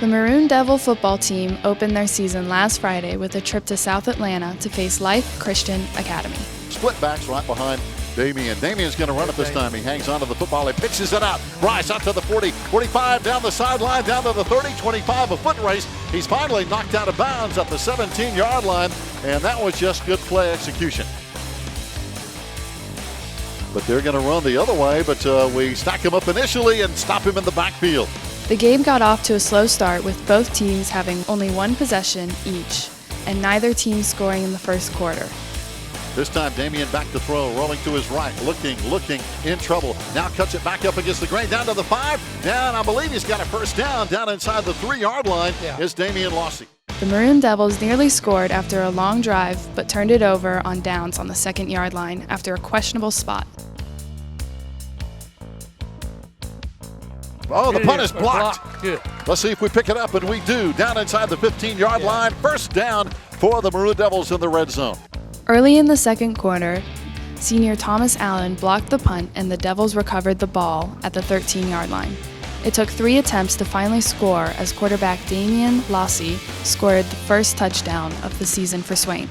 The Maroon Devil football team opened their season last Friday with a trip to South Atlanta to face Life Christian Academy. Split backs right behind Damian. Damian's going to run it this time. He hangs onto the football. He pitches it out. Bryce out to the 40, 45, down the sideline, down to the 30, 25, a foot race. He's finally knocked out of bounds at the 17-yard line, and that was just good play execution. But they're going to run the other way, but we stack him up initially and stop him in the backfield. The game got off to a slow start with both teams having only one possession each, and neither team scoring in the first quarter. This time Damian back to throw, rolling to his right, looking, in trouble. Now cuts it back up against the grain, down to the 5, down, I believe he's got a first down, down inside the 3-yard line is Damian Lossy. The Maroon Devils nearly scored after a long drive, but turned it over on downs on the 2nd-yard line after a questionable spot. Oh, the punt is blocked. Good. Let's see if we pick it up, and we do. Down inside the 15-yard line. First down for the Maroon Devils in the red zone. Early in the second quarter, senior Thomas Allen blocked the punt, and the Devils recovered the ball at the 13-yard line. It took 3 attempts to finally score as quarterback Damian Lossy scored the first touchdown of the season for Swain.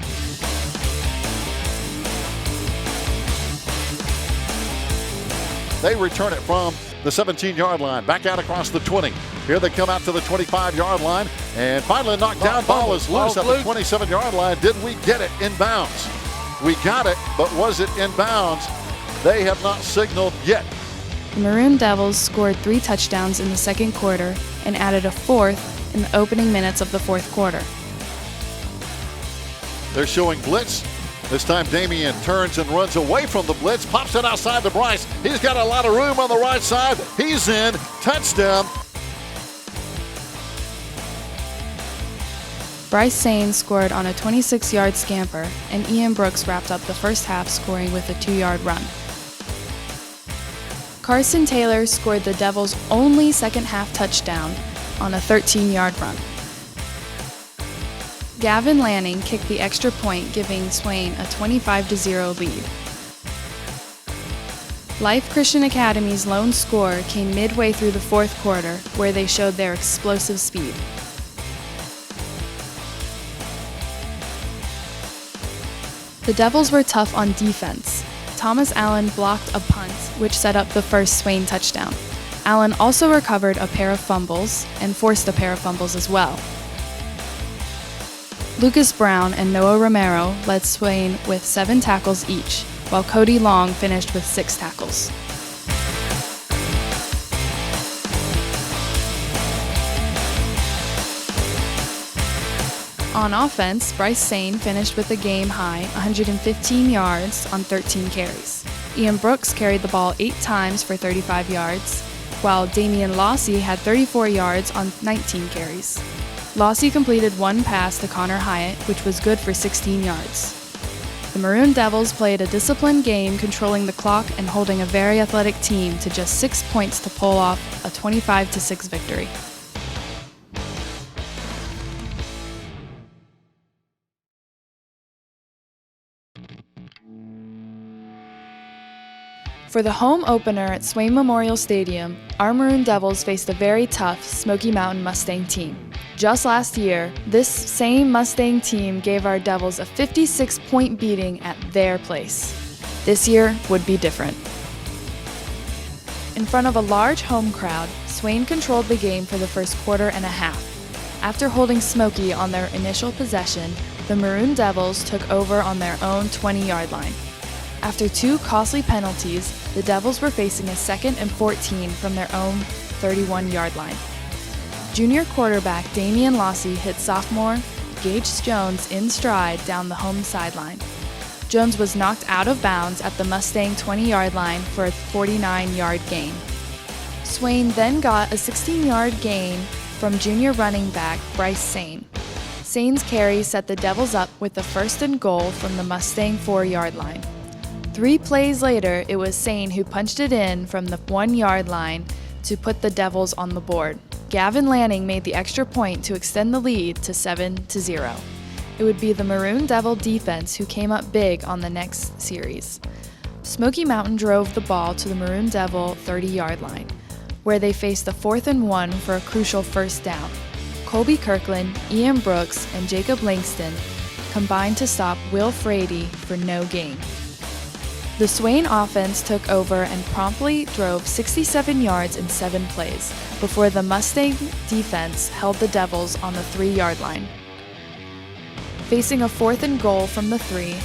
They return it from the 17-yard line, back out across the 20. Here they come out to the 25-yard line, and finally knocked down. Ball is loose at the 27-yard line. Did we get it in bounds? We got it, but was it in bounds? They have not signaled yet. The Maroon Devils scored 3 touchdowns in the second quarter and added a 4th in the opening minutes of the fourth quarter. They're showing blitz. This time Damian turns and runs away from the blitz, pops it outside to Bryce. He's got a lot of room on the right side. He's in. Touchdown. Bryce Sane scored on a 26-yard scamper, and Ian Brooks wrapped up the first half scoring with a 2-yard run. Carson Taylor scored the Devils' only second-half touchdown on a 13-yard run. Gavin Lanning kicked the extra point, giving Swain a 25-0 lead. Life Christian Academy's lone score came midway through the fourth quarter, where they showed their explosive speed. The Devils were tough on defense. Thomas Allen blocked a punt, which set up the first Swain touchdown. Allen also recovered a pair of fumbles and forced a pair of fumbles as well. Lucas Brown and Noah Romero led Swain with 7 tackles each, while Cody Long finished with 6 tackles. On offense, Bryce Sane finished with a game-high 115 yards on 13 carries. Ian Brooks carried the ball 8 times for 35 yards, while Damian Lossy had 34 yards on 19 carries. Lossy completed 1 pass to Connor Hyatt, which was good for 16 yards. The Maroon Devils played a disciplined game, controlling the clock and holding a very athletic team to just 6 points to pull off a 25-6 victory. For the home opener at Swain Memorial Stadium, our Maroon Devils faced a very tough Smoky Mountain Mustang team. Just last year, this same Mustang team gave our Devils a 56-point beating at their place. This year would be different. In front of a large home crowd, Swain controlled the game for the first quarter and a half. After holding Smoky on their initial possession, the Maroon Devils took over on their own 20-yard line. After 2 costly penalties, the Devils were facing a 2nd and 14 from their own 31-yard line. Junior quarterback Damian Lossy hit sophomore Gage Jones in stride down the home sideline. Jones was knocked out of bounds at the Mustang 20-yard line for a 49-yard gain. Swain then got a 16-yard gain from junior running back Bryce Sane. Sane's carry set the Devils up with the 1st and goal from the Mustang 4-yard line. 3 plays later, it was Sane who punched it in from the 1-yard line to put the Devils on the board. Gavin Lanning made the extra point to extend the lead to 7-0. It would be the Maroon Devil defense who came up big on the next series. Smoky Mountain drove the ball to the Maroon Devil 30-yard line, where they faced a 4th and 1 for a crucial first down. Colby Kirkland, Ian Brooks, and Jacob Langston combined to stop Will Frady for no gain. The Swain offense took over and promptly drove 67 yards in 7 plays before the Mustang defense held the Devils on the 3-yard line. Facing a 4th and goal from the 3,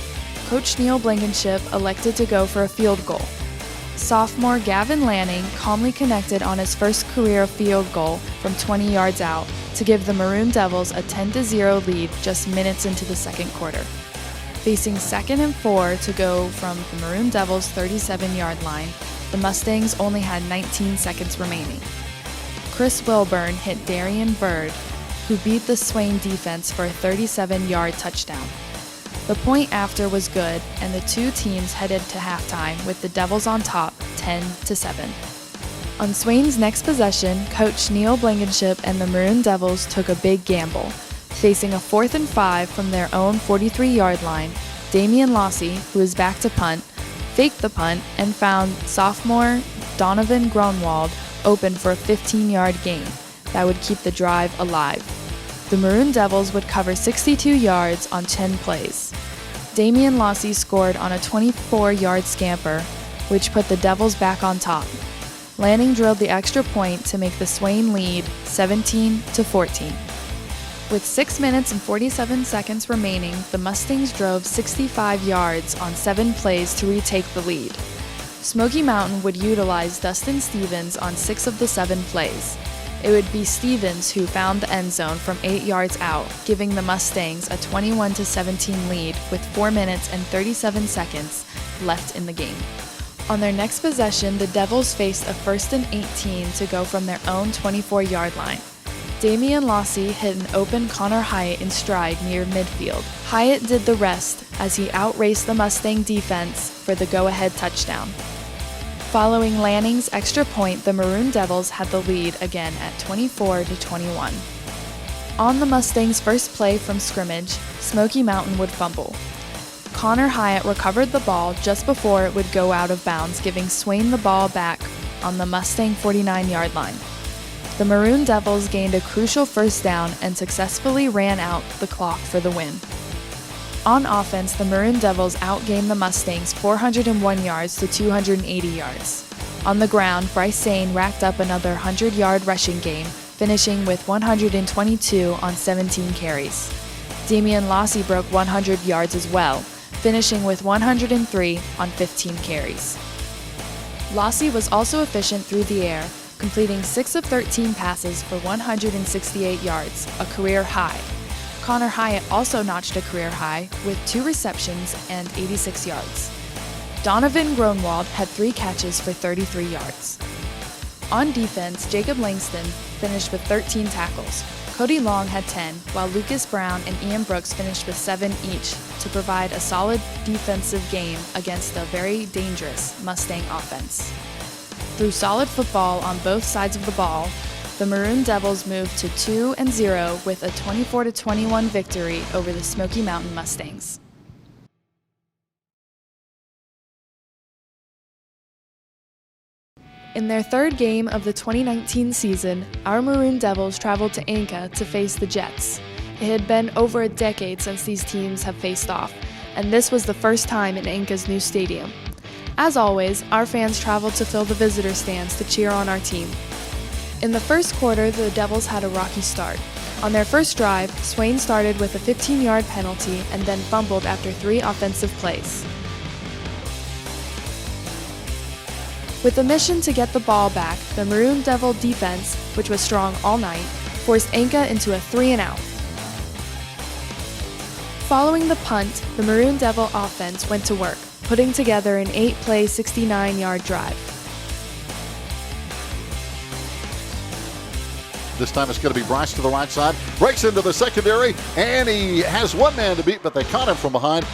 Coach Neil Blankenship elected to go for a field goal. Sophomore Gavin Lanning calmly connected on his first career field goal from 20 yards out to give the Maroon Devils a 10-0 lead just minutes into the second quarter. Facing 2nd and 4 to go from the Maroon Devils' 37-yard line, the Mustangs only had 19 seconds remaining. Chris Wilburn hit Darian Bird, who beat the Swain defense for a 37-yard touchdown. The point after was good, and the two teams headed to halftime with the Devils on top, 10-7. On Swain's next possession, Coach Neil Blankenship and the Maroon Devils took a big gamble. Facing a 4th and 5 from their own 43-yard line, Damian Lossy, who was back to punt, faked the punt and found sophomore Donovan Grunwald open for a 15-yard gain that would keep the drive alive. The Maroon Devils would cover 62 yards on 10 plays. Damian Lossy scored on a 24-yard scamper, which put the Devils back on top. Lanning drilled the extra point to make the Swain lead 17-14. With 6 minutes and 47 seconds remaining, the Mustangs drove 65 yards on 7 plays to retake the lead. Smoky Mountain would utilize Dustin Stevens on 6 of the 7 plays. It would be Stevens who found the end zone from 8 yards out, giving the Mustangs a 21-17 lead with 4 minutes and 37 seconds left in the game. On their next possession, the Devils faced a 1st and 18 to go from their own 24-yard line. Damian Lossy hit an open Connor Hyatt in stride near midfield. Hyatt did the rest as he outraced the Mustang defense for the go-ahead touchdown. Following Lanning's extra point, the Maroon Devils had the lead again at 24-21. On the Mustangs' first play from scrimmage, Smoky Mountain would fumble. Connor Hyatt recovered the ball just before it would go out of bounds, giving Swain the ball back on the Mustang 49-yard line. The Maroon Devils gained a crucial first down and successfully ran out the clock for the win. On offense, the Maroon Devils outgained the Mustangs 401 yards to 280 yards. On the ground, Bryce Sane racked up another 100-yard rushing game, finishing with 122 on 17 carries. Damian Lossy broke 100 yards as well, finishing with 103 on 15 carries. Lossy was also efficient through the air, completing 6 of 13 passes for 168 yards, a career high. Connor Hyatt also notched a career high with 2 receptions and 86 yards. Donovan Grunwald had 3 catches for 33 yards. On defense, Jacob Langston finished with 13 tackles. Cody Long had 10, while Lucas Brown and Ian Brooks finished with 7 each to provide a solid defensive game against a very dangerous Mustang offense. Through solid football on both sides of the ball, the Maroon Devils moved to 2-0 with a 24-21 victory over the Smoky Mountain Mustangs. In their 3rd game of the 2019 season, our Maroon Devils traveled to Inca to face the Jets. It had been over a decade since these teams have faced off, and this was the first time in Inca's new stadium. As always, our fans traveled to fill the visitor stands to cheer on our team. In the first quarter, the Devils had a rocky start. On their first drive, Swain started with a 15-yard penalty and then fumbled after 3 offensive plays. With a mission to get the ball back, the Maroon Devil defense, which was strong all night, forced Inca into a 3-and-out. Following the punt, the Maroon Devil offense went to work, putting together an 8-play, 69-yard drive. This time it's going to be Bryce to the right side, breaks into the secondary, and he has one man to beat, but they caught him from behind.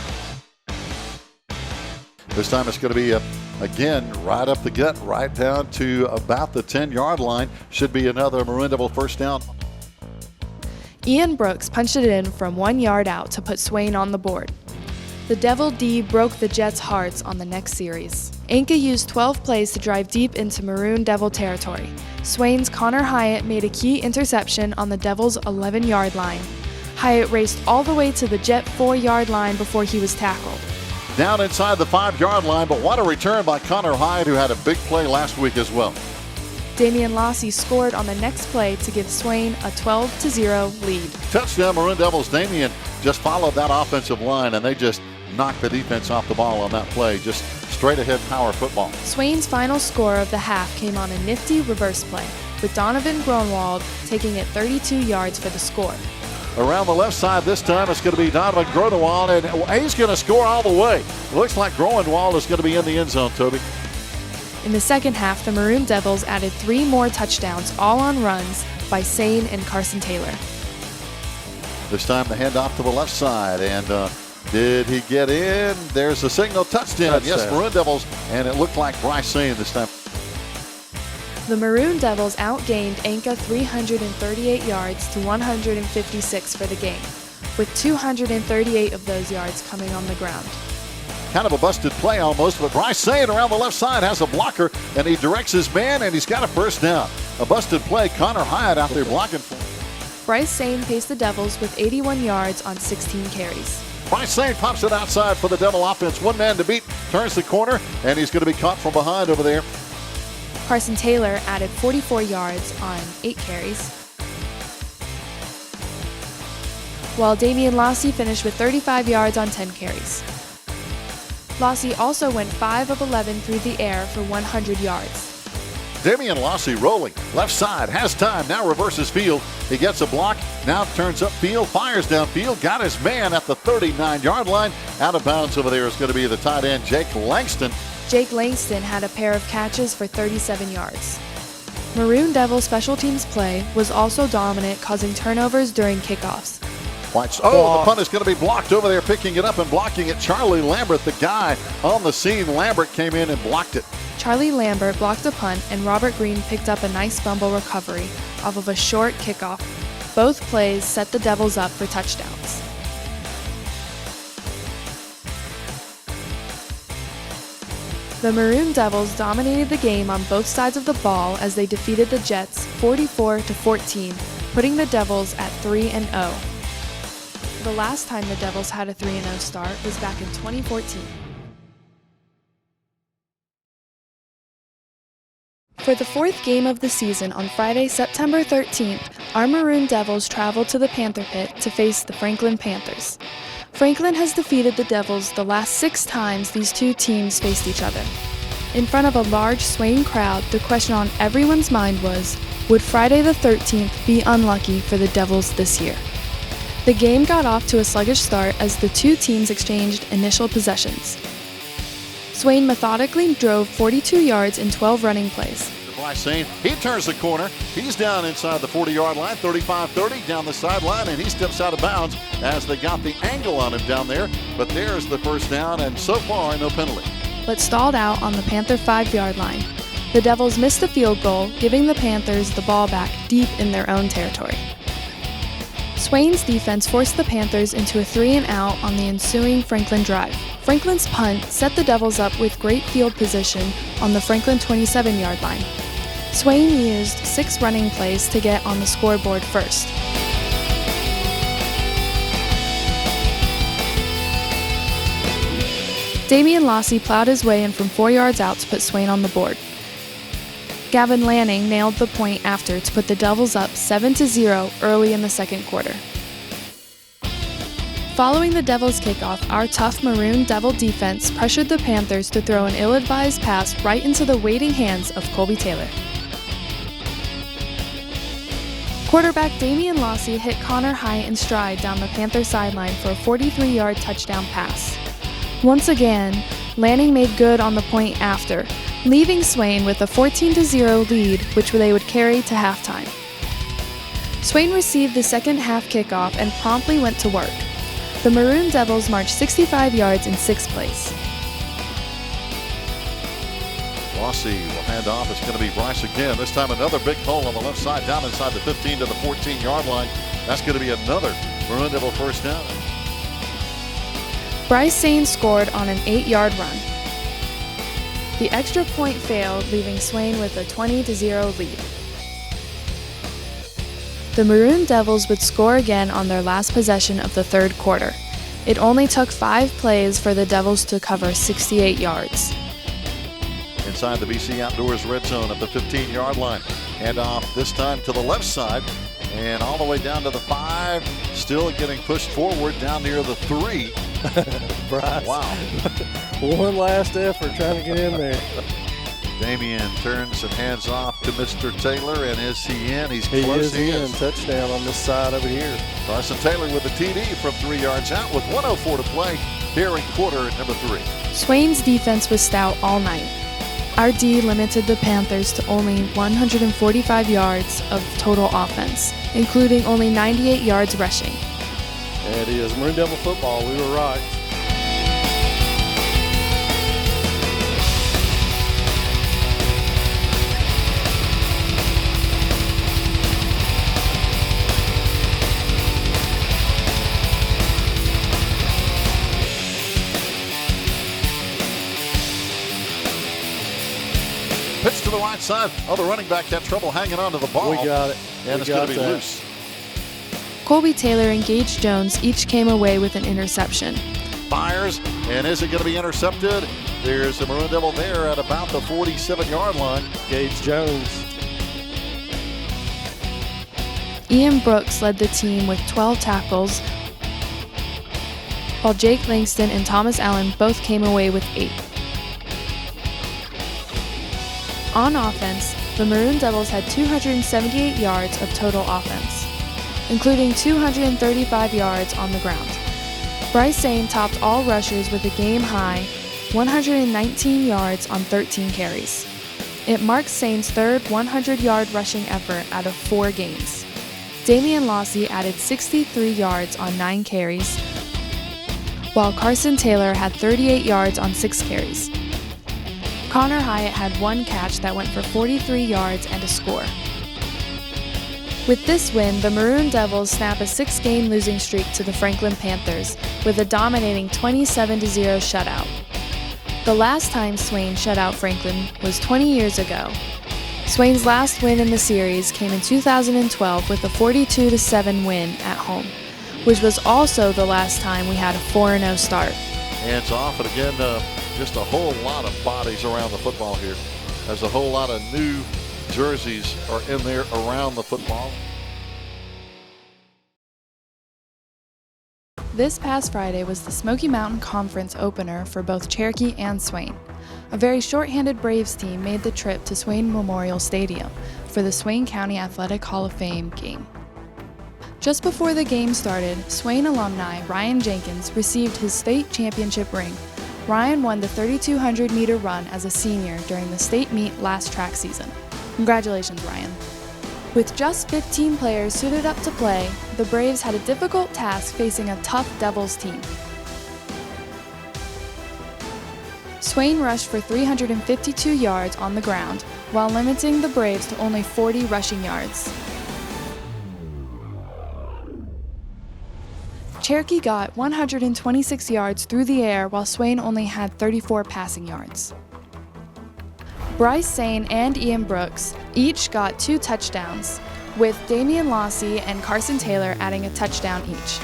This time it's going to be, again, right up the gut, right down to about the 10-yard line. Should be another Maroon Devil first down. Ian Brooks punched it in from 1 yard out to put Swain on the board. The Devil D broke the Jets' hearts on the next series. Anka used 12 plays to drive deep into Maroon Devil territory. Swain's Connor Hyatt made a key interception on the Devils' 11-yard line. Hyatt raced all the way to the Jet 4-yard line before he was tackled. Down inside the 5-yard line, but what a return by Connor Hyatt, who had a big play last week as well. Damian Lossy scored on the next play to give Swain a 12-0 lead. Touchdown Maroon Devils. Damian just followed that offensive line, and they just knocked the defense off the ball on that play. Just straight ahead power football. Swain's final score of the half came on a nifty reverse play, with Donovan Gronwald taking it 32 yards for the score. Around the left side this time, it's going to be Donovan Gronwald, and he's going to score all the way. Looks like Gronwald is going to be in the end zone, Toby. In the second half, the Maroon Devils added 3 more touchdowns, all on runs by Sane and Carson Taylor. This time the handoff to the left side, and did he get in? There's a signal touchdown. Yes, Maroon Devils, and it looked like Bryce Sane this time. The Maroon Devils outgained Anka 338 yards to 156 for the game, with 238 of those yards coming on the ground. Kind of a busted play almost, but Bryce Sane around the left side has a blocker, and he directs his man, and he's got a first down. A busted play, Connor Hyatt out there blocking for him. Bryce Sane paced the Devils with 81 yards on 16 carries. Bryce Sane pops it outside for the Devil offense. One man to beat, turns the corner, and he's going to be caught from behind over there. Carson Taylor added 44 yards on 8 carries, while Damian Lossy finished with 35 yards on 10 carries. Lossy also went 5 of 11 through the air for 100 yards. Damian Lossy rolling, left side, has time, now reverses field. He gets a block, now turns upfield, fires downfield, got his man at the 39-yard line. Out of bounds over there is going to be the tight end, Jake Langston. Jake Langston had a pair of catches for 37 yards. Maroon Devil special teams play was also dominant, causing turnovers during kickoffs. The punt is going to be blocked over there, picking it up and blocking it. Charlie Lambert, the guy on the scene. Lambert came in and blocked it. Charlie Lambert blocked a punt, and Robert Green picked up a nice fumble recovery off of a short kickoff. Both plays set the Devils up for touchdowns. The Maroon Devils dominated the game on both sides of the ball as they defeated the Jets 44-14, putting the Devils at 3-0. The last time the Devils had a 3-0 start was back in 2014. For the 4th game of the season on Friday, September 13th, our Maroon Devils traveled to the Panther Pit to face the Franklin Panthers. Franklin has defeated the Devils the last 6 times these two teams faced each other. In front of a large swaying crowd, the question on everyone's mind was, would Friday the 13th be unlucky for the Devils this year? The game got off to a sluggish start as the two teams exchanged initial possessions. Swain methodically drove 42 yards in 12 running plays. Bryce Sane, he turns the corner. He's down inside the 40-yard line, 35-30 down the sideline, and he steps out of bounds as they got the angle on him down there. But there's the first down, and so far, no penalty. But stalled out on the Panther 5-yard line. The Devils missed the field goal, giving the Panthers the ball back deep in their own territory. Swain's defense forced the Panthers into a 3-and-out on the ensuing Franklin drive. Franklin's punt set the Devils up with great field position on the Franklin 27-yard line. Swain used 6 running plays to get on the scoreboard first. Damian Lossy plowed his way in from 4 yards out to put Swain on the board. Gavin Lanning nailed the point after to put the Devils up 7-0 early in the second quarter. Following the Devils' kickoff, our tough Maroon Devil defense pressured the Panthers to throw an ill-advised pass right into the waiting hands of Colby Taylor. Quarterback Damian Lossy hit Connor Hyatt in stride down the Panther sideline for a 43-yard touchdown pass. Once again, Lanning made good on the point after, leaving Swain with a 14-0 lead, which they would carry to halftime. Swain received the second half kickoff and promptly went to work. The Maroon Devils marched 65 yards in 6 plays. Lossy will hand off. It's going to be Bryce again. This time another big hole on the left side, down inside the 15 to the 14-yard line. That's going to be another Maroon Devil first down. Bryce Sane scored on an 8-yard run. The extra point failed, leaving Swain with a 20-0 lead. The Maroon Devils would score again on their last possession of the third quarter. It only took 5 plays for the Devils to cover 68 yards. Inside the BC Outdoors red zone at the 15-yard line. And off this time to the left side and all the way down to the 5. Still getting pushed forward down near the 3. Bryce. Wow. One last effort trying to get in there. Damian turns and hands off to Mr. Taylor, and is he in? He is in. Touchdown on this side over here. Carson Taylor with the TD from 3 yards out with 1:04 to play here in quarter number 3. Swain's defense was stout all night. Our D limited the Panthers to only 145 yards of total offense, including only 98 yards rushing. It is Maroon Devil football. We were right. Pitch to the right side. Oh, the running back had trouble hanging on to the ball. We got it. And it's going to be loose. Colby Taylor and Gage Jones each came away with an interception. Fires, and is it going to be intercepted? There's the Maroon Devil there at about the 47-yard line. Gage Jones. Ian Brooks led the team with 12 tackles, while Jake Langston and Thomas Allen both came away with 8. On offense, the Maroon Devils had 278 yards of total offense, including 235 yards on the ground. Bryce Sane topped all rushers with a game-high 119 yards on 13 carries. It marks Sane's third 100-yard rushing effort out of 4 games. Damian Lossy added 63 yards on 9 carries, while Carson Taylor had 38 yards on 6 carries. Connor Hyatt had 1 catch that went for 43 yards and a score. With this win, the Maroon Devils snap a 6-game losing streak to the Franklin Panthers with a dominating 27-0 shutout. The last time Swain shut out Franklin was 20 years ago. Swain's last win in the series came in 2012 with a 42-7 win at home, which was also the last time we had a 4-0 start. Hands off, and again, just a whole lot of bodies around the football here. There's a whole lot of new jerseys are in there around the football. This past Friday was the Smoky Mountain Conference opener for both Cherokee and Swain. A very shorthanded Braves team made the trip to Swain Memorial Stadium for the Swain County Athletic Hall of Fame game. Just before the game started, Swain alumni Ryan Jenkins received his state championship ring. Ryan won the 3,200-meter run as a senior during the state meet last track season. Congratulations, Ryan. With just 15 players suited up to play, the Braves had a difficult task facing a tough Devils team. Swain rushed for 352 yards on the ground, while limiting the Braves to only 40 rushing yards. Cherokee got 126 yards through the air, while Swain only had 34 passing yards. Bryce Sane and Ian Brooks each got 2 touchdowns, with Damian Lossy and Carson Taylor adding a touchdown each.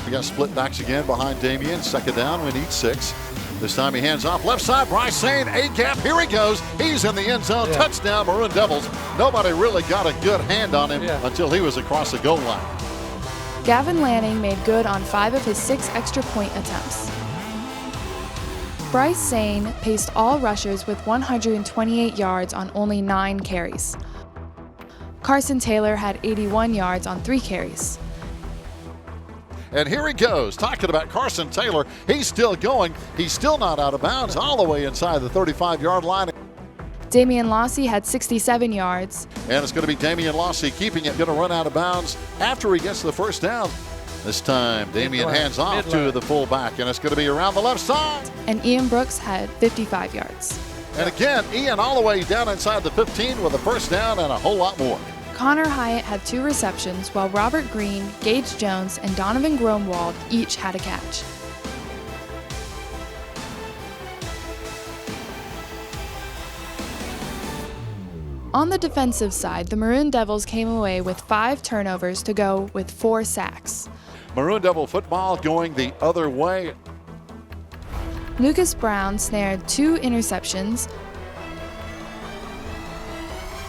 We got split backs again behind Damian. 2nd down, we need 6. This time he hands off left side. Bryce Sane, A-gap. Here he goes. He's in the end zone. Yeah. Touchdown, Maroon Devils. Nobody really got a good hand on him until he was across the goal line. Gavin Lanning made good on 5 of his 6 extra point attempts. Bryce Sane paced all rushers with 128 yards on only 9 carries. Carson Taylor had 81 yards on 3 carries. And here he goes, talking about Carson Taylor. He's still going. He's still not out of bounds, all the way inside the 35-yard line. Damian Lossy had 67 yards. And it's going to be Damian Lossy keeping it, going to run out of bounds after he gets the first down. This time, Damian hands off to the fullback, and it's going to be around the left side. And Ian Brooks had 55 yards. And again, Ian all the way down inside the 15 with a first down and a whole lot more. Connor Hyatt had 2 receptions, while Robert Green, Gage Jones, and Donovan Gromwald each had a catch. On the defensive side, the Maroon Devils came away with 5 turnovers to go with 4 sacks. Maroon Devil football going the other way. Lucas Brown snared 2 interceptions,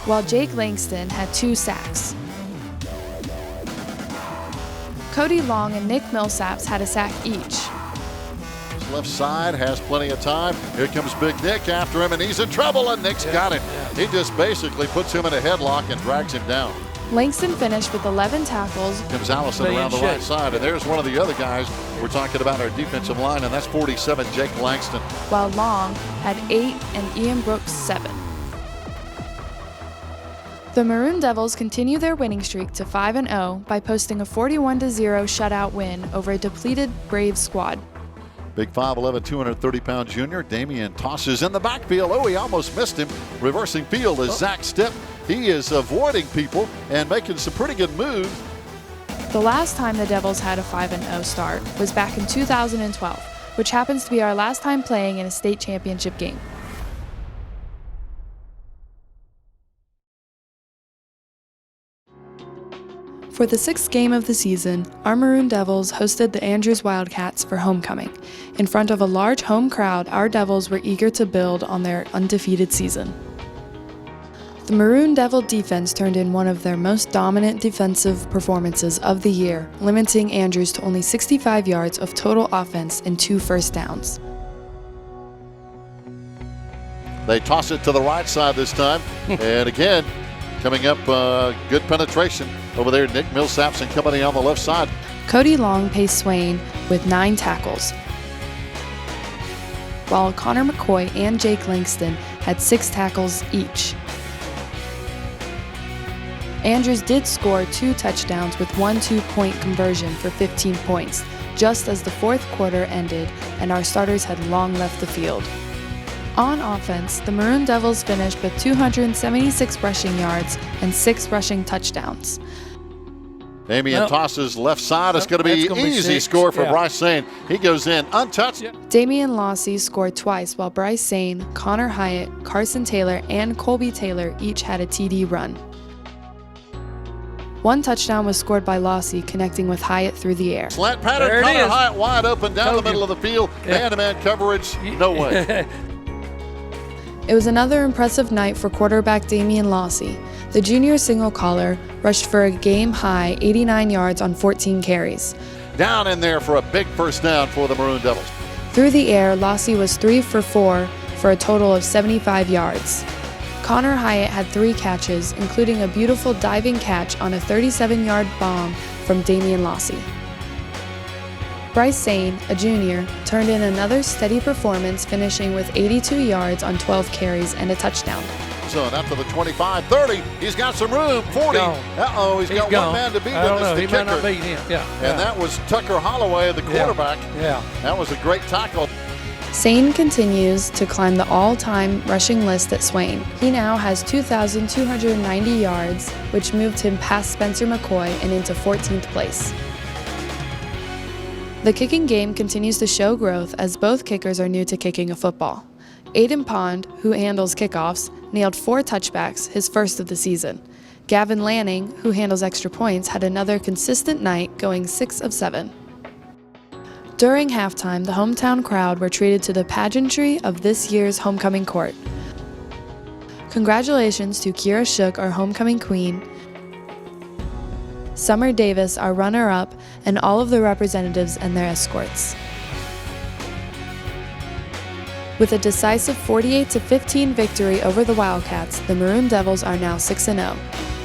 while Jake Langston had 2 sacks. Cody Long and Nick Millsaps had a sack each. His left side has plenty of time. Here comes Big Nick after him, and he's in trouble, and Nick's got him. He just basically puts him in a headlock and drags him down. Langston finished with 11 tackles. Comes Allison around the right side, and there's one of the other guys we're talking about, our defensive line, and that's 47, Jake Langston. While Long had 8 and Ian Brooks 7. The Maroon Devils continue their winning streak to 5-0 by posting a 41-0 shutout win over a depleted Braves squad. Big 5'11", 230-pound junior Damian tosses in the backfield. Oh, he almost missed him. Reversing field is Zach Stipp. He is avoiding people and making some pretty good moves. The last time the Devils had a 5-0 start was back in 2012, which happens to be our last time playing in a state championship game. For the 6th game of the season, our Maroon Devils hosted the Andrews Wildcats for homecoming. In front of a large home crowd, our Devils were eager to build on their undefeated season. The Maroon Devil defense turned in one of their most dominant defensive performances of the year, limiting Andrews to only 65 yards of total offense and 2 first downs. They toss it to the right side this time, and again, coming up, good penetration over there. Nick Millsaps and company on the left side. Cody Long paced Swain with 9 tackles, while Connor McCoy and Jake Langston had 6 tackles each. Andrews did score 2 touchdowns with 1 2-point conversion for 15 points, just as the 4th quarter ended and our starters had long left the field. On offense, the Maroon Devils finished with 276 rushing yards and 6 rushing touchdowns. Damian tosses left side. It's going to be easy score for Bryce Sane. He goes in untouched. Damian Lossey scored twice, while Bryce Sane, Connor Hyatt, Carson Taylor, and Colby Taylor each had a TD run. 1 touchdown was scored by Lossey, connecting with Hyatt through the air. Slant pattern, Connor Hyatt wide open down the middle of the field. Man-to-man coverage, no way. It was another impressive night for quarterback Damian Lossey. The junior single caller rushed for a game-high 89 yards on 14 carries. Down in there for a big first down for the Maroon Devils. Through the air, Lossey was 3 for 4 for a total of 75 yards. Connor Hyatt had 3 catches, including a beautiful diving catch on a 37-yard bomb from Damian Lossey. Bryce Sane, a junior, turned in another steady performance, finishing with 82 yards on 12 carries and a touchdown. So after the 25, 30, he's got some room. 40. Uh-oh, he's got gone. One man to beat him. I don't know. The He kicker. might not beat him. And that was Tucker Holloway, the quarterback. Yeah. That was a great tackle. Sane continues to climb the all-time rushing list at Swain. He now has 2,290 yards, which moved him past Spencer McCoy and into 14th place. The kicking game continues to show growth as both kickers are new to kicking a football. Aiden Pond, who handles kickoffs, nailed 4 touchbacks, his first of the season. Gavin Lanning, who handles extra points, had another consistent night, going 6 of 7. During halftime, the hometown crowd were treated to the pageantry of this year's homecoming court. Congratulations to Kira Shook, our homecoming queen, Summer Davis, our runner-up, and all of the representatives and their escorts. With a decisive 48-15 victory over the Wildcats, the Maroon Devils are now 6-0.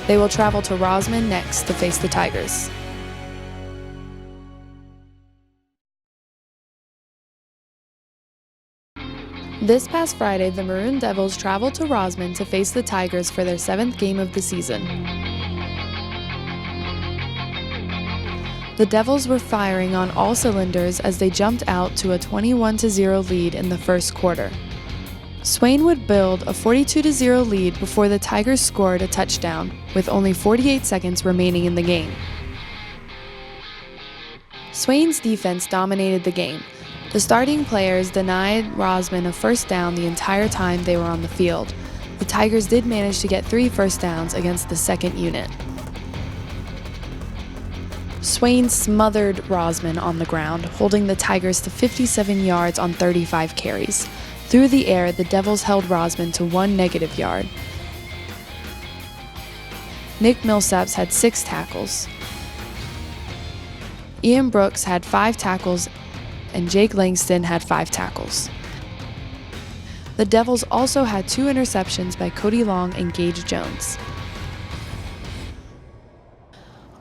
They will travel to Rosman next to face the Tigers. This past Friday, the Maroon Devils traveled to Rosman to face the Tigers for their 7th game of the season. The Devils were firing on all cylinders as they jumped out to a 21-0 lead in the first quarter. Swain would build a 42-0 lead before the Tigers scored a touchdown, with only 48 seconds remaining in the game. Swain's defense dominated the game. The starting players denied Rosman a first down the entire time they were on the field. The Tigers did manage to get 3 first downs against the second unit. Swain smothered Rosman on the ground, holding the Tigers to 57 yards on 35 carries. Through the air, the Devils held Rosman to 1 negative yard. Nick Millsaps had 6 tackles. Ian Brooks had 5 tackles, and Jake Langston had 5 tackles. The Devils also had 2 interceptions by Cody Long and Gage Jones.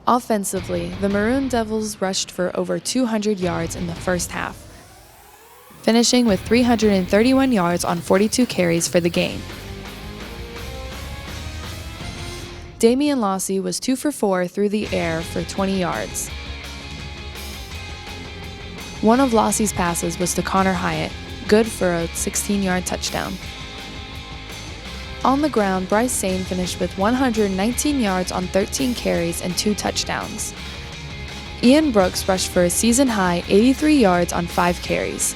Offensively, the Maroon Devils rushed for over 200 yards in the first half, finishing with 331 yards on 42 carries for the game. Damian Lossy was 2 for 4 through the air for 20 yards. One of Lossy's passes was to Connor Hyatt, good for a 16-yard touchdown. On the ground, Bryce Sane finished with 119 yards on 13 carries and 2 touchdowns. Ian Brooks rushed for a season-high 83 yards on 5 carries.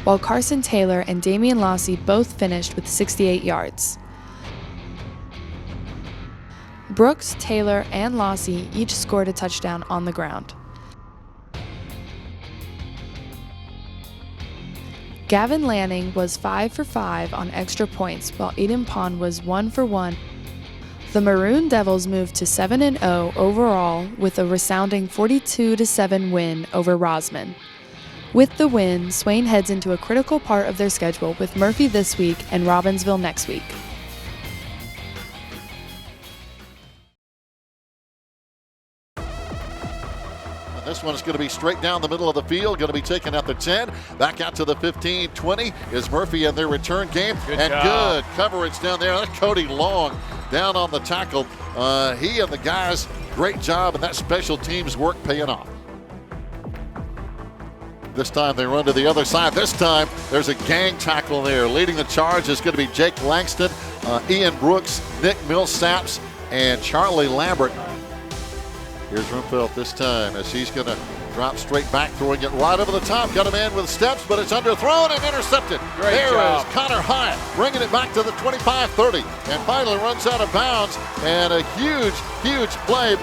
While Carson Taylor and Damian Lossy both finished with 68 yards. Brooks, Taylor, and Lossy each scored a touchdown on the ground. Gavin Lanning was 5 for 5 on extra points, while Aiden Pond was 1 for 1. The Maroon Devils moved to 7-0 overall with a resounding 42-7 win over Rosman. With the win, Swain heads into a critical part of their schedule with Murphy this week and Robbinsville next week. This one is going to be straight down the middle of the field, going to be taken at the 10. Back out to the 15, 20 is Murphy in their return game. Good coverage down there. That's Cody Long down on the tackle. He and the guys, great job, and that special teams work paying off. This time they run to the other side. This time there's a gang tackle there. Leading the charge is going to be Jake Langston, Ian Brooks, Nick Millsaps, and Charlie Lambert. Here's Rumpelt this time as he's going to drop straight back, throwing it right over the top. Got a man with steps, but it's underthrown and intercepted. There is Connor Hyatt bringing it back to the 25-30 and finally runs out of bounds. And a huge, huge play.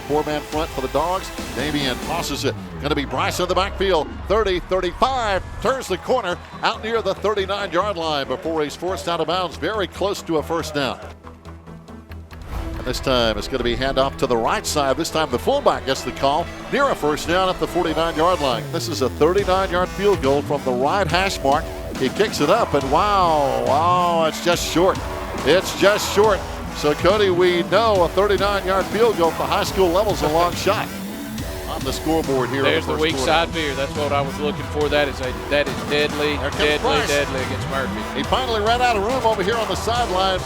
4-man front for the Dogs. Damian tosses it. Going to be Bryce in the backfield. 30-35. Turns the corner out near the 39-yard line before he's forced out of bounds. Very close to a first down. This time it's going to be handoff to the right side. This time the fullback gets the call near a first down at the 49-yard line. This is a 39-yard field goal from the right hash mark. He kicks it up and wow, it's just short. It's just short. So Cody, we know a 39-yard field goal for high school level is a long shot on the scoreboard here. There's the weak side veer. That's what I was looking for. That is deadly against Murphy. He finally ran out of room over here on the sideline.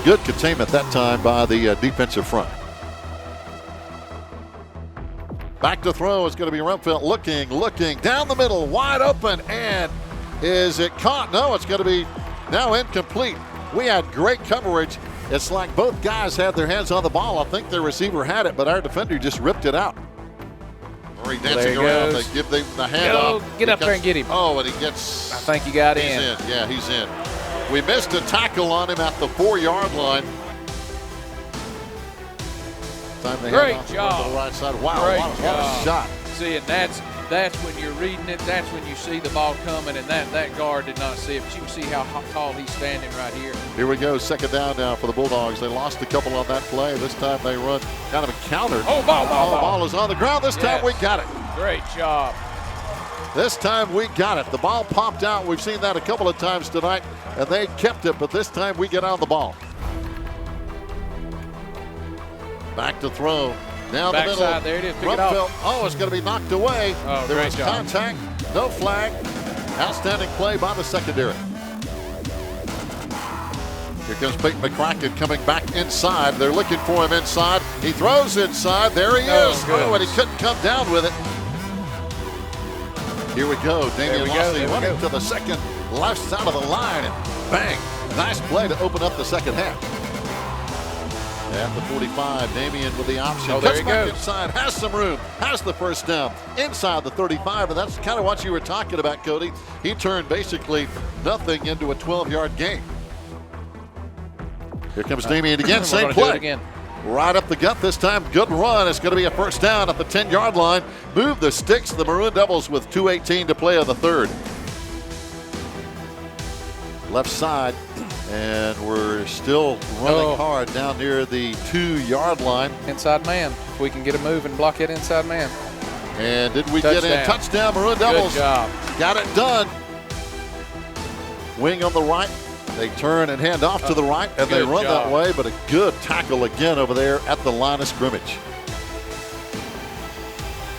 Good containment that time by the defensive front. Back to throw is going to be Rumpelt looking down the middle, wide open, and is it caught? No, it's going to be now incomplete. We had great coverage. It's like both guys had their hands on the ball. I think their receiver had it, but our defender just ripped it out. Murray dancing around. They give the hand off. Get up there and get him. Oh, and he gets. I think he got in. Yeah, he's in. We missed a tackle on him at the 4-yard line. Great job. To the right side. Wow, what a shot. See, and that's when you're reading it. That's when you see the ball coming, and that guard did not see it. But you can see how tall he's standing right here. Here we go. Second down now for the Bulldogs. They lost a couple on that play. This time they run kind of a counter. Oh, ball. The ball is on the ground. This time we got it. Great job. This time we got it. The ball popped out. We've seen that a couple of times tonight, and they kept it, but this time we get on the ball. Back to throw. Down the middle. Backside, there it is. Pick it off. Oh, it's going to be knocked away. Oh, there was contact, no flag. Outstanding play by the secondary. Here comes Peyton McCracken coming back inside. They're looking for him inside. He throws inside. There he is. Oh, and he couldn't come down with it. Here we go. Damian Lossy running to the second left side of the line. And bang. Nice play to open up the second half. At the 45, Damian with the option. Oh, there cuts he back goes. inside, has some room, has the first down inside the 35, and that's kind of what you were talking about, Cody. He turned basically nothing into a 12-yard gain. Here comes Damian again, same play. Again. Right up the gut this time, good run. It's going to be a first down at the 10-yard line. Move the sticks, the Maroon Devils with 2:18 to play on the third. Left side. And we're still running hard down near the 2-yard line. Inside man. If we can get a move and block that inside man. And did we get in? Touchdown, Maroon Devils. Good job. Got it done. Wing on the right. They turn and hand off to the right, and they run that way, but a good tackle again over there at the line of scrimmage.